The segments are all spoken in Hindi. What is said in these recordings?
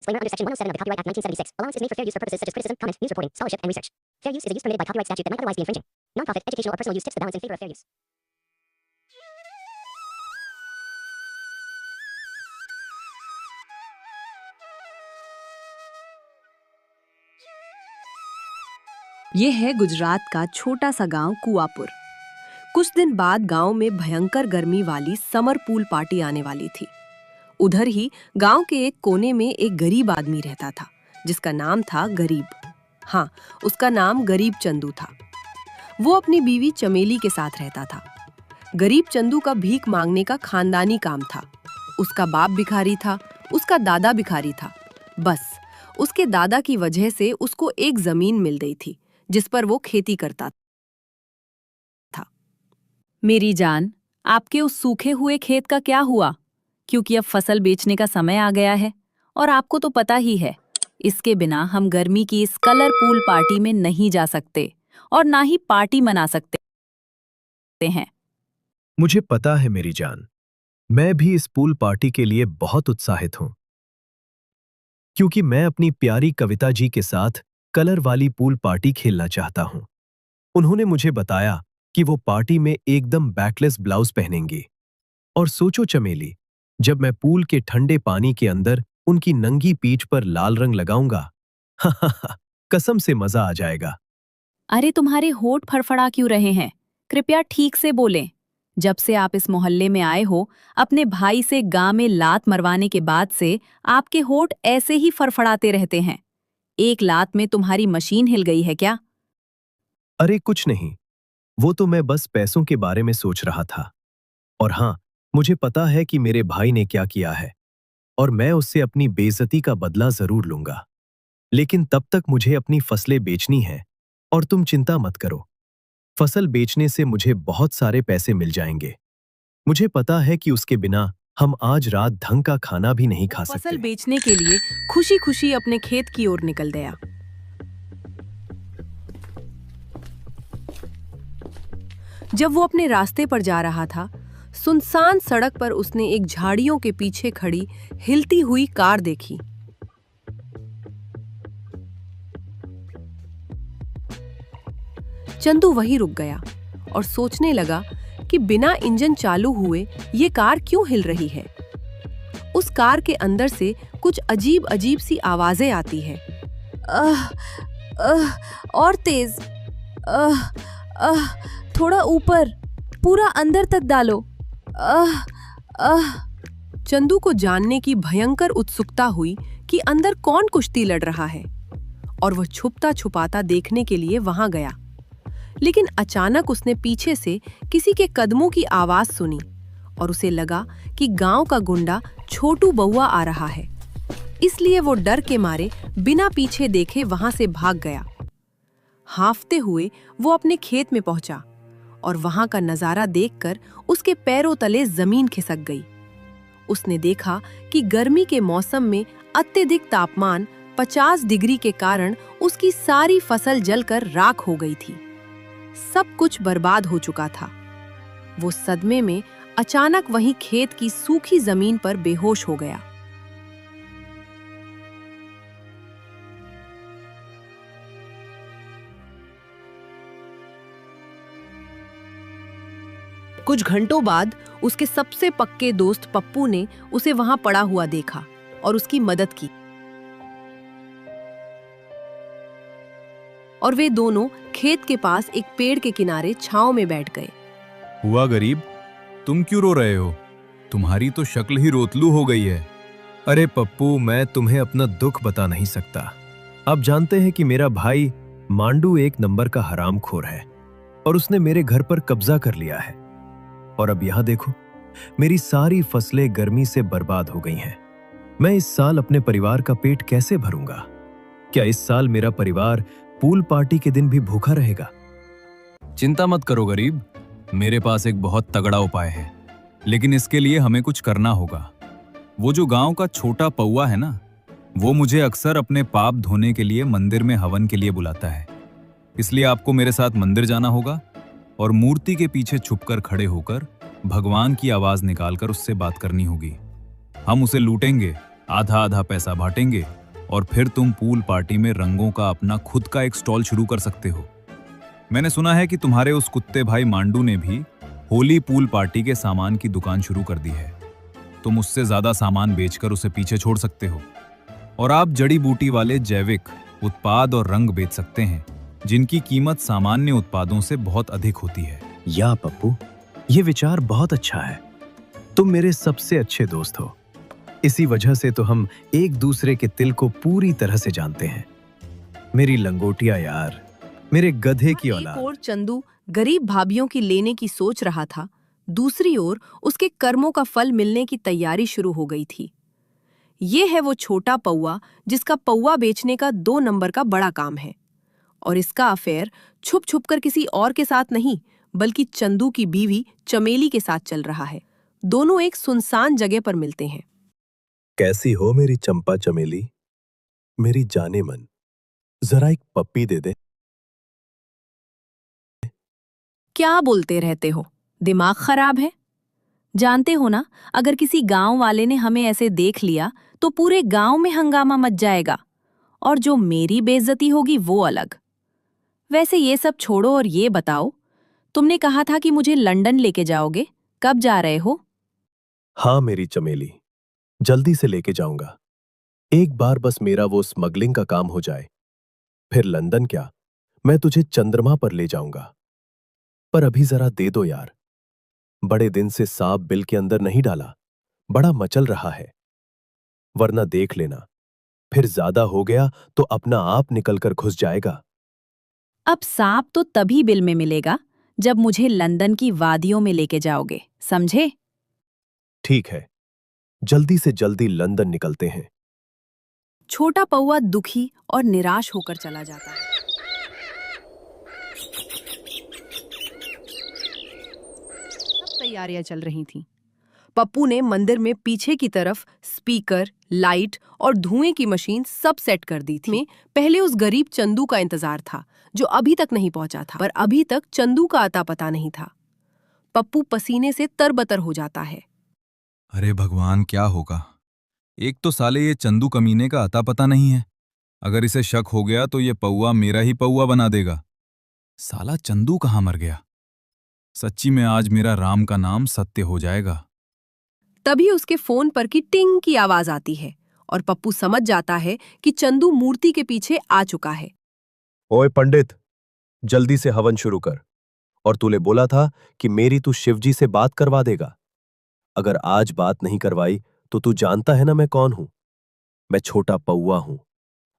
Disclaimer under Section 107 of the Copyright Act 1976. Allowance is made for fair use for purposes such as criticism, comment, news reporting, scholarship, and research. Fair use is a use permitted by copyright statute that might otherwise be infringing. Non-profit, educational, or personal use tips the balance in favor of fair use. ये है गुजरात का छोटा सा गांव कुआपुर। कुछ दिन बाद गांव में भयंकर गर्मी वाली समर पूल पार्टी आने वाली थी। उधर ही गांव के एक कोने में एक गरीब आदमी रहता था जिसका नाम था गरीब। हाँ, उसका नाम गरीब चंदू था। वो अपनी बीवी चमेली के साथ रहता था। गरीब चंदू का भीख मांगने का खानदानी काम था। उसका बाप भिखारी था, उसका दादा भिखारी था। बस उसके दादा की वजह से उसको एक जमीन मिल गई थी जिस पर वो खेती करता था। मेरी जान, आपके उस सूखे हुए खेत का क्या हुआ? क्योंकि अब फसल बेचने का समय आ गया है और आपको तो पता ही है, इसके बिना हम गर्मी की इस कलर पूल पार्टी में नहीं जा सकते और ना ही पार्टी मना सकते हैं। मुझे पता है मेरी जान, मैं भी इस पूल पार्टी के लिए बहुत उत्साहित हूं, क्योंकि मैं अपनी प्यारी कविता जी के साथ कलर वाली पूल पार्टी खेलना चाहता हूं। उन्होंने मुझे बताया कि वो पार्टी में एकदम बैकलेस ब्लाउज पहनेंगी। और सोचो चमेली, जब मैं पूल के ठंडे पानी के अंदर उनकी नंगी पीठ पर लाल रंग लगाऊंगा, कसम से मजा आ जाएगा। अरे तुम्हारे होठ फड़फड़ा क्यों रहे हैं? कृपया ठीक से बोलें। जब से आप इस मोहल्ले में आए हो, अपने भाई से गांव में लात मरवाने के बाद से आपके होठ ऐसे ही फड़फड़ाते रहते हैं। एक लात में तुम्हारी मशीन हिल गई है क्या? अरे कुछ नहीं, वो तो मैं बस पैसों के बारे में सोच रहा था। और हाँ, मुझे पता है कि मेरे भाई ने क्या किया है और मैं उससे अपनी बेइज्जती का बदला जरूर लूंगा। लेकिन तब तक मुझे अपनी फसलें बेचनी है और तुम चिंता मत करो, फसल बेचने से मुझे बहुत सारे पैसे मिल जाएंगे। मुझे पता है कि उसके बिना हम आज रात ढंग का खाना भी नहीं खा सकते। फसल बेचने के लिए खुशी खुशी अपने खेत की ओर निकल गया। जब वो अपने रास्ते पर जा रहा था, सुनसान सड़क पर उसने एक झाड़ियों के पीछे खड़ी हिलती हुई कार देखी। चंदू वहीं रुक गया और सोचने लगा कि बिना इंजन चालू हुए ये कार क्यों हिल रही है। उस कार के अंदर से कुछ अजीब अजीब सी आवाजें आती हैं। और तेज, थोड़ा ऊपर, पूरा अंदर तक डालो। चंदू को जानने की भयंकर उत्सुकता हुई कि अंदर कौन कुश्ती लड़ रहा है और वह छुपता छुपाता देखने के लिए वहां गया। लेकिन अचानक उसने पीछे से किसी के कदमों की आवाज सुनी और उसे लगा कि गांव का गुंडा छोटू बउआ आ रहा है। इसलिए वो डर के मारे बिना पीछे देखे वहां से भाग गया। हांफते हुए वो अपने खेत में पहुंचा और वहां का नजारा देखकर उसके पैरों तले जमीन खिसक गई। उसने देखा कि गर्मी के मौसम में अत्यधिक तापमान 50 डिग्री के कारण उसकी सारी फसल जलकर राख हो गई थी। सब कुछ बर्बाद हो चुका था। वो सदमे में अचानक वहीं खेत की सूखी जमीन पर बेहोश हो गया। कुछ घंटों बाद उसके सबसे पक्के दोस्त पप्पू ने उसे वहां पड़ा हुआ देखा और उसकी मदद की और वे दोनों खेत के पास एक पेड़ के किनारे छांव में बैठ गए। हुआ गरीब, तुम क्यों रो रहे हो? तुम्हारी तो शक्ल ही रोतलू हो गई है। अरे पप्पू, मैं तुम्हें अपना दुख बता नहीं सकता। आप जानते हैं कि मेरा भाई मांडू एक नंबर का हरामखोर है और उसने मेरे घर पर कब्जा कर लिया है। और अब यहां देखो, मेरी सारी फसलें गर्मी से बर्बाद हो गई हैं। मैं इस साल अपने परिवार का पेट कैसे भरूंगा? क्या इस साल मेरा परिवार पूल पार्टी के दिन भी भूखा रहेगा? चिंता मत करो गरीब, मेरे पास एक बहुत तगड़ा उपाय है, लेकिन इसके लिए हमें कुछ करना होगा। वो जो गांव का छोटा पौआ है ना, वो मुझे अक्सर अपने पाप धोने के लिए मंदिर में हवन के लिए बुलाता है। इसलिए आपको मेरे साथ मंदिर जाना होगा और मूर्ति के पीछे छुपकर खड़े होकर भगवान की आवाज निकालकर उससे बात करनी होगी। हम उसे लूटेंगे, आधा आधा पैसा बांटेंगे और फिर तुम पूल पार्टी में रंगों का अपना खुद का एक स्टॉल शुरू कर सकते हो। मैंने सुना है कि तुम्हारे उस कुत्ते भाई मांडू ने भी होली पूल पार्टी के सामान की दुकान शुरू कर दी है। तुम उससे ज्यादा सामान बेचकर उसे पीछे छोड़ सकते हो और आप जड़ी बूटी वाले जैविक उत्पाद और रंग बेच सकते हैं जिनकी कीमत सामान्य उत्पादों से बहुत अधिक होती है। या पप्पू, ये विचार बहुत अच्छा है। तुम मेरे सबसे अच्छे दोस्त हो। इसी वजह से तो हम एक दूसरे के दिल को पूरी तरह से जानते हैं। मेरी लंगोटिया यार, मेरे गधे की एक औलाद। ओर चंदू गरीब भाभीियों की लेने की सोच रहा था, दूसरी ओर उसके कर्मों का फल मिलने की तैयारी शुरू हो गई थी। ये है वो छोटा पौआ जिसका पौआ बेचने का 2 नंबर का बड़ा काम है, और इसका अफेयर छुप छुप कर किसी और के साथ नहीं बल्कि चंदू की बीवी चमेली के साथ चल रहा है। दोनों एक सुनसान जगह पर मिलते हैं। कैसी हो मेरी चंपा चमेली, मेरी जाने मन, जरा एक पप्पी दे दे। क्या बोलते रहते हो, दिमाग खराब है? जानते हो ना, अगर किसी गांव वाले ने हमें ऐसे देख लिया तो पूरे गांव में हंगामा मच जाएगा, और जो मेरी बेइज्जती होगी वो अलग। वैसे ये सब छोड़ो और ये बताओ, तुमने कहा था कि मुझे लंदन लेके जाओगे, कब जा रहे हो? हाँ मेरी चमेली, जल्दी से लेके जाऊंगा। एक बार बस मेरा वो स्मगलिंग का काम हो जाए, फिर लंदन क्या, मैं तुझे चंद्रमा पर ले जाऊंगा। पर अभी जरा दे दो यार, बड़े दिन से सांप बिल के अंदर नहीं डाला, बड़ा मचल रहा है। वरना देख लेना, फिर ज्यादा हो गया तो अपना आप निकलकर घुस जाएगा। अब सांप तो तभी बिल में मिलेगा जब मुझे लंदन की वादियों में लेके जाओगे, समझे? ठीक है, जल्दी से जल्दी लंदन निकलते हैं। छोटा पौआ दुखी और निराश होकर चला जाता है। सब तैयारियां चल रही थीं। पप्पू ने मंदिर में पीछे की तरफ स्पीकर, लाइट और धुएं की मशीन सब सेट कर दी थी। पहले उस गरीब चंदू का इंतजार था जो अभी तक नहीं पहुंचा था, पर अभी तक चंदू का अता पता नहीं था। पप्पू पसीने से तरबतर हो जाता है। अरे भगवान, क्या होगा? एक तो साले ये चंदू कमीने का अता पता नहीं है। अगर इसे शक हो गया तो ये पौआ मेरा ही पौआ बना देगा। साला चंदू कहाँ मर गया? सच्ची में आज मेरा राम का नाम सत्य हो जाएगा। तभी उसके फोन पर की टिंग की आवाज आती है और पप्पू समझ जाता है कि चंदू मूर्ति के पीछे आ चुका है। ओए पंडित, जल्दी से हवन शुरू कर। और तूने बोला था कि मेरी तू शिवजी से बात करवा देगा। अगर आज बात नहीं करवाई तो तू जानता है ना मैं कौन हूं। मैं छोटा पौआ हूं।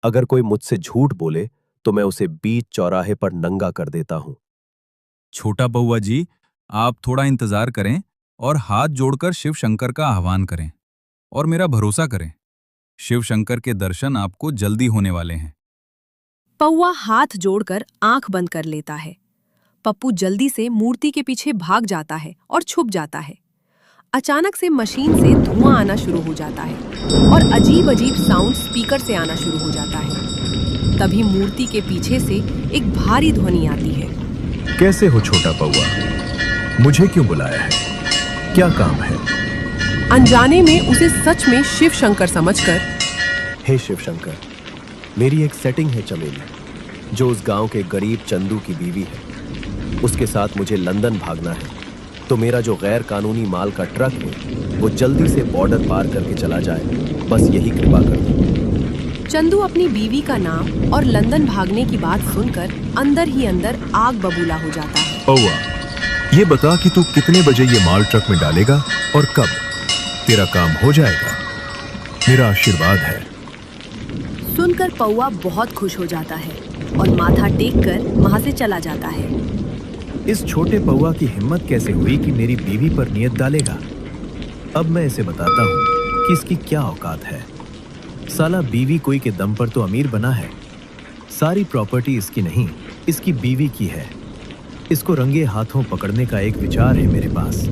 अगर कोई मुझसे झूठ बोले तो मैं उसे बीच चौराहे पर नंगा कर देता हूं। छोटा पौआ जी, आप थोड़ा इंतजार करें और हाथ जोड़कर शिव शंकर का आह्वान करें और मेरा भरोसा करें, शिव शंकर के दर्शन आपको जल्दी होने वाले हैं। पौआ हाथ जोड़कर आंख बंद कर लेता है। पप्पू जल्दी से मूर्ति के पीछे भाग जाता है और छुप जाता है। अचानक से मशीन से धुआं आना शुरू हो जाता है और अजीब अजीब साउंड स्पीकर से आना शुरू हो जाता है। तभी मूर्ति के पीछे से एक भारी ध्वनि आती है। कैसे हो छोटा पौआ? मुझे क्यों बुलाया है? क्या काम है? अनजाने में उसे सच में शिव शंकर समझकर, हे शिव शंकर, मेरी एक सेटिंग है चमेली, जो उस गांव के गरीब चंदू की बीवी है। उसके साथ मुझे लंदन भागना है, तो मेरा जो गैर कानूनी माल का ट्रक है वो जल्दी से बॉर्डर पार करके चला जाए, बस यही कृपा कर दो। चंदू अपनी बीवी का नाम और लंदन भागने की बात सुनकर अंदर ही अंदर आग बबूला हो जाता है। पौआ, ये बता कि तू कितने बजे ये माल ट्रक में डालेगा और कब? तेरा काम हो जाएगा, मेरा आशीर्वाद है। सुनकर पौआ बहुत खुश हो जाता है और माथा टेककर वहां से चला जाता है। इस छोटे पौआ की हिम्मत कैसे हुई कि मेरी बीवी पर नियत डालेगा? अब मैं इसे बताता हूँ कि इसकी क्या औकात है। साला बीवी कोई के दम पर तो अमीर बना है। सारी प्रॉपर्टी इसकी नहीं, इसकी बीवी की है। इसको रंगे हाथों पकड़ने का एक विचार है मेरे पास।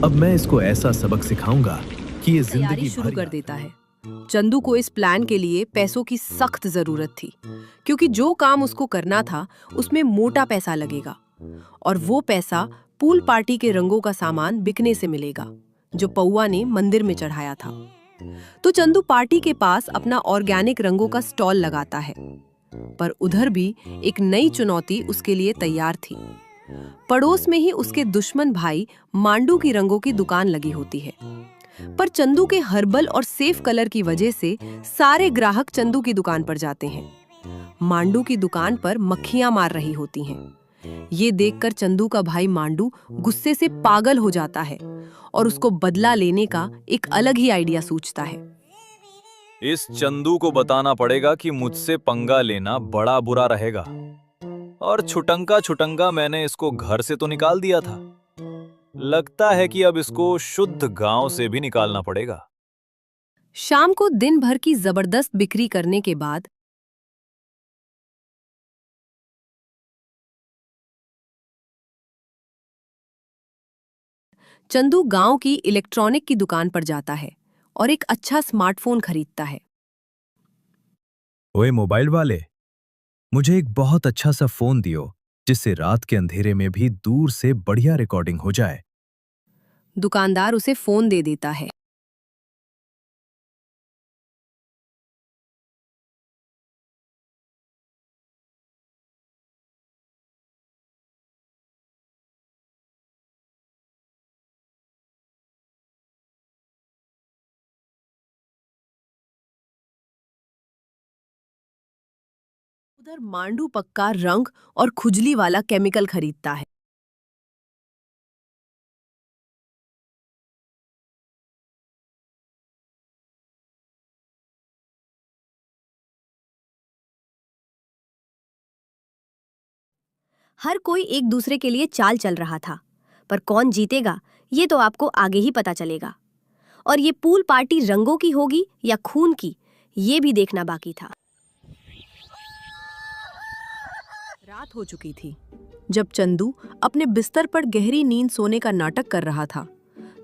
अब मैं इसको ऐसा सबक सिखाऊंगा कि ये तैयारी जिंदगी शुरू भर कर याद देता है। चंदू को इस प्लान के लिए पैसों की सख्त जरूरत थी, क्योंकि जो काम उसको करना था उसमें मोटा पैसा लगेगा, और वो पैसा पूल पार्टी के रंगों का सामान बिकने से मिलेगा जो पौआ ने मंदिर में चढ़ाया था। तो चंदू पार्टी के पास अपना ऑर्गेनिक रंगों का स्टॉल लगाता है। पर उधर भी एक नई चुनौती उसके लिए तैयार थी। पड़ोस में ही उसके दुश्मन भाई मांडू की रंगों की दुकान लगी होती है। पर चंदू के हर्बल और सेफ कलर की वजह से सारे ग्राहक चंदू की दुकान पर जाते हैं। मांडू की दुकान पर मक्खियां मार रही होती हैं। ये देखकर चंदू का भाई मांडू गुस्से से पागल हो जाता है और उसको बदला लेने का एक अलग ही आइडिया सूझता है। इस चंदू को बताना पड़ेगा कि मुझसे पंगा लेना बड़ा बुरा रहेगा। और छुटंका छुटंका मैंने इसको घर से तो निकाल दिया था, लगता है कि अब इसको शुद्ध गांव से भी निकालना पड़ेगा। शाम को दिन भर की जबरदस्त बिक्री करने के बाद चंदू गांव की इलेक्ट्रॉनिक की दुकान पर जाता है और एक अच्छा स्मार्टफोन खरीदता है। ओए मोबाइल वाले, मुझे एक बहुत अच्छा सा फोन दियो जिससे रात के अंधेरे में भी दूर से बढ़िया रिकॉर्डिंग हो जाए। दुकानदार उसे फोन दे देता है। उधर मांडू पक्का रंग और खुजली वाला केमिकल खरीदता है। हर कोई एक दूसरे के लिए चाल चल रहा था, पर कौन जीतेगा ये तो आपको आगे ही पता चलेगा। और ये पूल पार्टी रंगों की होगी या खून की, ये भी देखना बाकी था। रात हो चुकी थी। जब चंदू अपने बिस्तर पर गहरी नींद सोने का नाटक कर रहा था,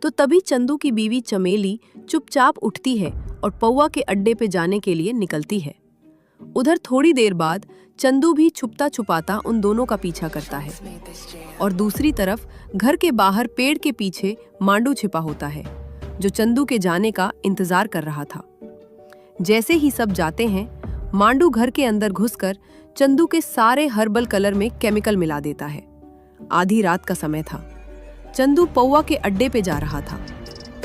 तो तभी चंदू की बीवी चमेली चुपचाप उठती है और पौवा के अड्डे पे जाने के लिए निकलती है। उधर थोड़ी देर बाद चंदू भी छुपता छुपाता उन दोनों का पीछा करता है और दूसरी तरफ घर के बाहर पेड़ के पीछे मांडू छिपा होता है, जो चंदू के जाने का इंतजार कर रहा था। जैसे ही सब जाते हैं, मांडू घर के अंदर घुसकर चंदू के सारे हर्बल कलर में केमिकल मिला देता है। आधी रात का समय था। चंदू पौवा के अड्डे पे जा रहा था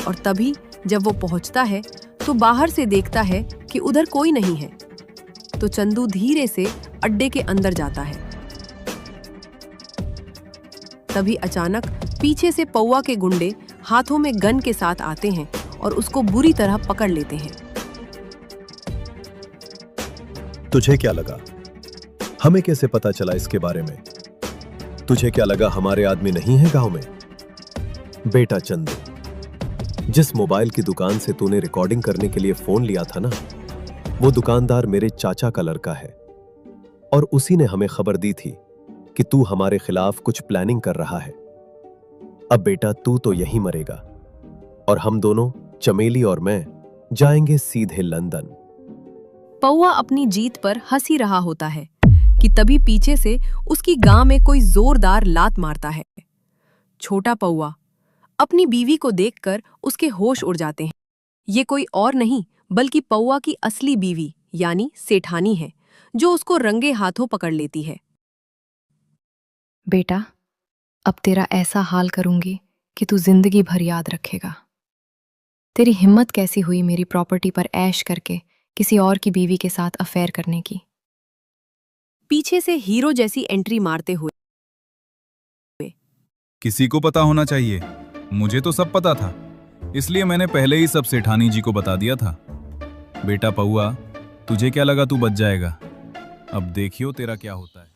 और तभी जब वो पहुंचता है तो बाहर से देखता है कि उधर कोई नहीं है। तो चंदू धीरे से अड्डे के अंदर जाता है। तभी अचानक पीछे से पौवा के गुंडे हाथों में गन के साथ आते हैं और उसको बुरी तरह पकड़ लेते हैं। तुझे क्या लगा? हमें कैसे पता चला इसके बारे में? तुझे क्या लगा हमारे आदमी नहीं है गांव में? बेटा चंदू, जिस मोबाइल की दुकान से तूने रिकॉर्डिंग करने के लिए फोन लिया था ना, वो दुकानदार मेरे चाचा का लड़का है और उसी ने हमें खबर दी थी कि तू हमारे खिलाफ कुछ प्लानिंग कर रहा है। अब बेटा तू तो यहीं मरेगा और हम दोनों, चमेली और मैं, जाएंगे सीधे लंदन। पौवा अपनी जीत पर हंस ही रहा होता है कि तभी पीछे से उसकी गांव में कोई जोरदार लात मारता है। छोटा पौवा अपनी बीवी को देखकर उसके होश उड़ जाते हैं। ये कोई और नहीं बल्कि पौवा की असली बीवी यानी सेठानी है, जो उसको रंगे हाथों पकड़ लेती है। बेटा, अब तेरा ऐसा हाल करूंगी कि तू जिंदगी भर याद रखेगा। तेरी हिम्मत कैसी हुई मेरी प्रॉपर्टी पर ऐश करके किसी और की बीवी के साथ अफेयर करने की। पीछे से हीरो जैसी एंट्री मारते हुए, किसी को पता होना चाहिए, मुझे तो सब पता था, इसलिए मैंने पहले ही सब सेठानी जी को बता दिया था। बेटा पौआ, तुझे क्या लगा तू बच जाएगा? अब देखियो तेरा क्या होता है।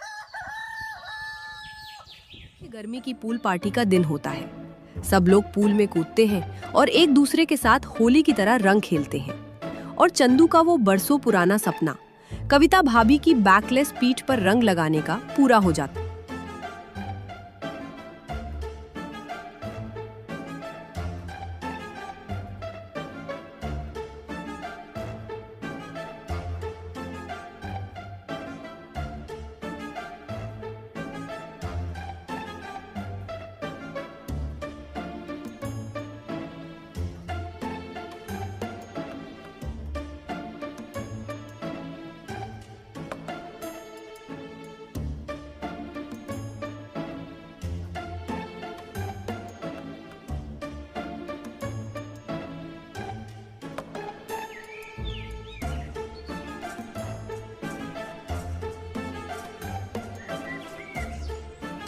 गर्मी की पूल पार्टी का दिन होता है। सब लोग पूल में कूदते हैं और एक दूसरे के साथ होली की तरह रंग खेलते हैं। और चंदू का वो बरसों पुराना सपना, कविता भाभी की बैकलेस पीठ पर रंग लगाने का, पूरा हो जाता है।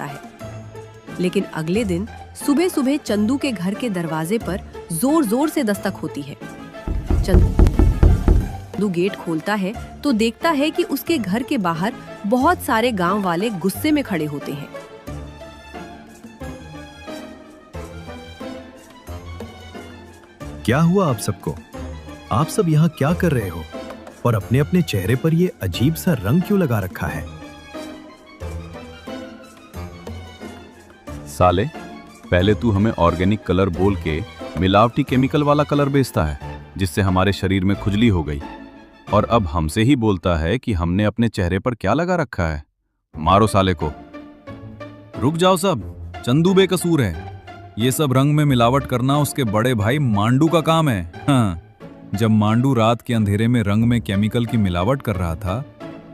जाता है। लेकिन अगले दिन सुबह सुबह चंदू के घर के दरवाजे पर जोर जोर से दस्तक होती है। चंदू गेट खोलता है तो देखता है कि उसके घर के बाहर बहुत सारे गांव वाले गुस्से में खड़े होते हैं। क्या हुआ आप सबको? आप सब यहाँ क्या कर रहे हो? और अपने अपने चेहरे पर ये अजीब सा रंग क्यों लगा रखा है? साले, पहले तू हमें ऑर्गेनिक कलर बोल के मिलावटी केमिकल वाला कलर बेचता है जिससे हमारे शरीर में खुजली हो गई, और अब हमसे ही बोलता है कि हमने अपने चेहरे पर क्या लगा रखा है। मारो साले को। रुक जाओ सब, चंदू बेकसूर है। ये सब रंग में मिलावट करना उसके बड़े भाई मांडू का काम है। हाँ, जब मांडू रात के अंधेरे में रंग में केमिकल की मिलावट कर रहा था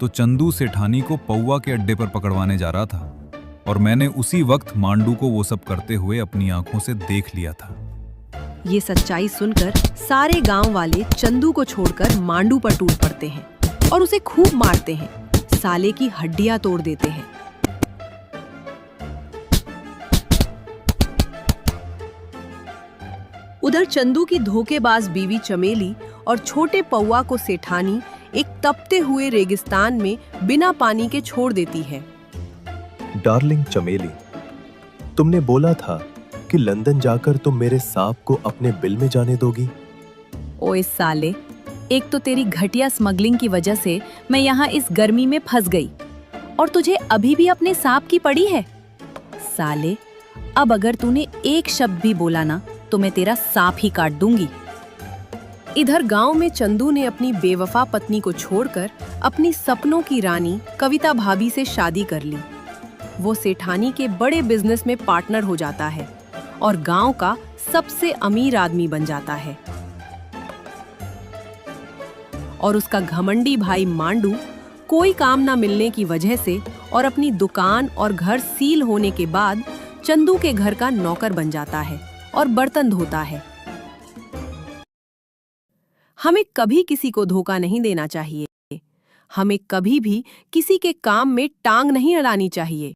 तो चंदू सेठानी को पौवा के अड्डे पर पकड़वाने जा रहा था, और मैंने उसी वक्त मांडू को वो सब करते हुए अपनी आंखों से देख लिया था। ये सच्चाई सुनकर सारे गांव वाले चंदू को छोड़कर मांडू पर टूट पड़ते हैं और उसे खूब मारते हैं, साले की हड्डियां तोड़ देते हैं। उधर चंदू की धोखेबाज बीवी चमेली और छोटे पौवा को सेठानी एक तपते हुए रेगिस्तान में बिना पानी के छोड़ देती है। डार्लिंग चमेली, तुमने बोला था कि लंदन जाकर तुम मेरे सांप को अपने बिल में जाने दोगी। ओए साले, एक तो तेरी घटिया स्मगलिंग की वजह से मैं यहाँ इस गर्मी में फंस गई, और तुझे अभी भी अपने सांप की पड़ी है। साले, अब अगर तूने एक शब्द भी बोला ना तो मैं तेरा सांप ही काट दूंगी। इधर गांव में चंदू ने अपनी बेवफा पत्नी को छोड़कर अपनी सपनों की रानी कविता भाभी से शादी कर ली। वो सेठानी के बड़े बिजनेस में पार्टनर हो जाता है और गांव का सबसे अमीर आदमी बन जाता है। और उसका घमंडी भाई मांडू कोई काम ना मिलने की वजह से और अपनी दुकान और घर सील होने के बाद चंदू के घर का नौकर बन जाता है और बर्तन धोता है। हमें कभी किसी को धोखा नहीं देना चाहिए। हमें कभी भी किसी के काम में टांग नहीं अड़ानी चाहिए।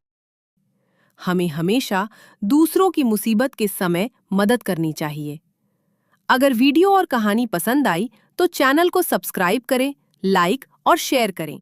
हमें हमेशा दूसरों की मुसीबत के समय मदद करनी चाहिए। अगर वीडियो और कहानी पसंद आई तो चैनल को सब्सक्राइब करें, लाइक और शेयर करें।